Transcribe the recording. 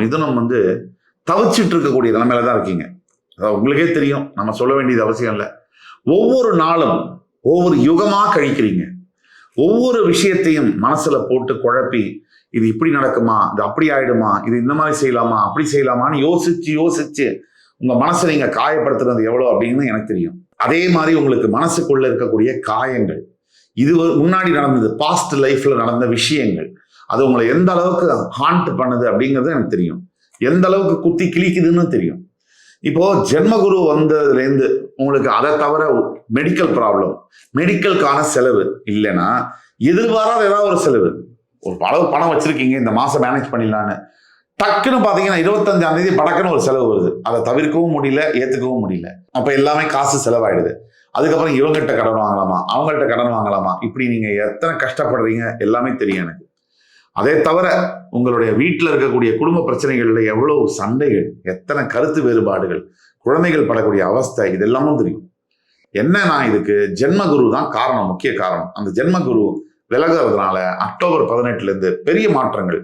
மிதுனம் தவிச்சிட்டு இருக்கக்கூடிய நிலைமையில தான் இருக்கீங்க. அதாவது உங்களுக்கே தெரியும், நம்ம சொல்ல வேண்டியது அவசியம் இல்லை. ஒவ்வொரு நாளும் ஒவ்வொரு யுகமா கழிக்கிறீங்க. ஒவ்வொரு விஷயத்தையும் மனசுல போட்டு குழப்பி, இது இப்படி நடக்குமா, இது அப்படி ஆயிடுமா, இது இந்த மாதிரி செய்யலாமா, அப்படி செய்யலாமான்னு யோசிச்சு யோசிச்சு உங்க மனசை நீங்க காயப்படுத்துறது எவ்வளவு அப்படின்னு எனக்கு தெரியும். அதே மாதிரி உங்களுக்கு மனசுக்குள்ள இருக்கக்கூடிய காயங்கள், இது முன்னாடி நடந்தது, பாஸ்ட் லைஃப்ல நடந்த விஷயங்கள், அது உங்களை எந்த அளவுக்கு ஹாண்ட் பண்ணுது அப்படிங்கிறது எனக்கு தெரியும். எந்த அளவுக்கு குத்தி கிழிக்குதுன்னு தெரியும். இப்போ ஜென்மகுரு வந்ததுலேருந்து உங்களுக்கு அதை தவிர மெடிக்கல் ப்ராப்ளம், மெடிக்கலுக்கான செலவு இல்லைன்னா எதிர்பாராத ஏதாவது ஒரு செலவு, ஒரு அளவு பணம் வச்சிருக்கீங்க, இந்த மாசம் மேனேஜ் பண்ணிடலான்னு டக்குன்னு பாத்தீங்கன்னா 25ஆம் தேதி படக்குன்னு ஒரு செலவு வருது. அதை தவிர்க்கவும் முடியல, ஏத்துக்கவும் முடியல. அப்ப எல்லாமே காசு செலவாயிடுது. அதுக்கப்புறம் இவங்ககிட்ட கடன் வாங்கலாமா, அவங்கள்ட்ட கடன் வாங்கலாமா, இப்படி நீங்க எத்தனை கஷ்டப்படுறீங்க எல்லாமே தெரியும் எனக்கு. அதே தவிர உங்களுடைய வீட்டில் இருக்கக்கூடிய குடும்ப பிரச்சனைகள்ல எவ்வளவு சண்டைகள், எத்தனை கருத்து வேறுபாடுகள், குழந்தைகள் படக்கூடிய அவஸ்தை, இதெல்லாமும் தெரியும். என்னன்னா இதுக்கு ஜென்மகுரு தான் காரணம், முக்கிய காரணம். அந்த ஜென்மகுரு விலகிறதுனால அக்டோபர் 18 பெரிய மாற்றங்கள்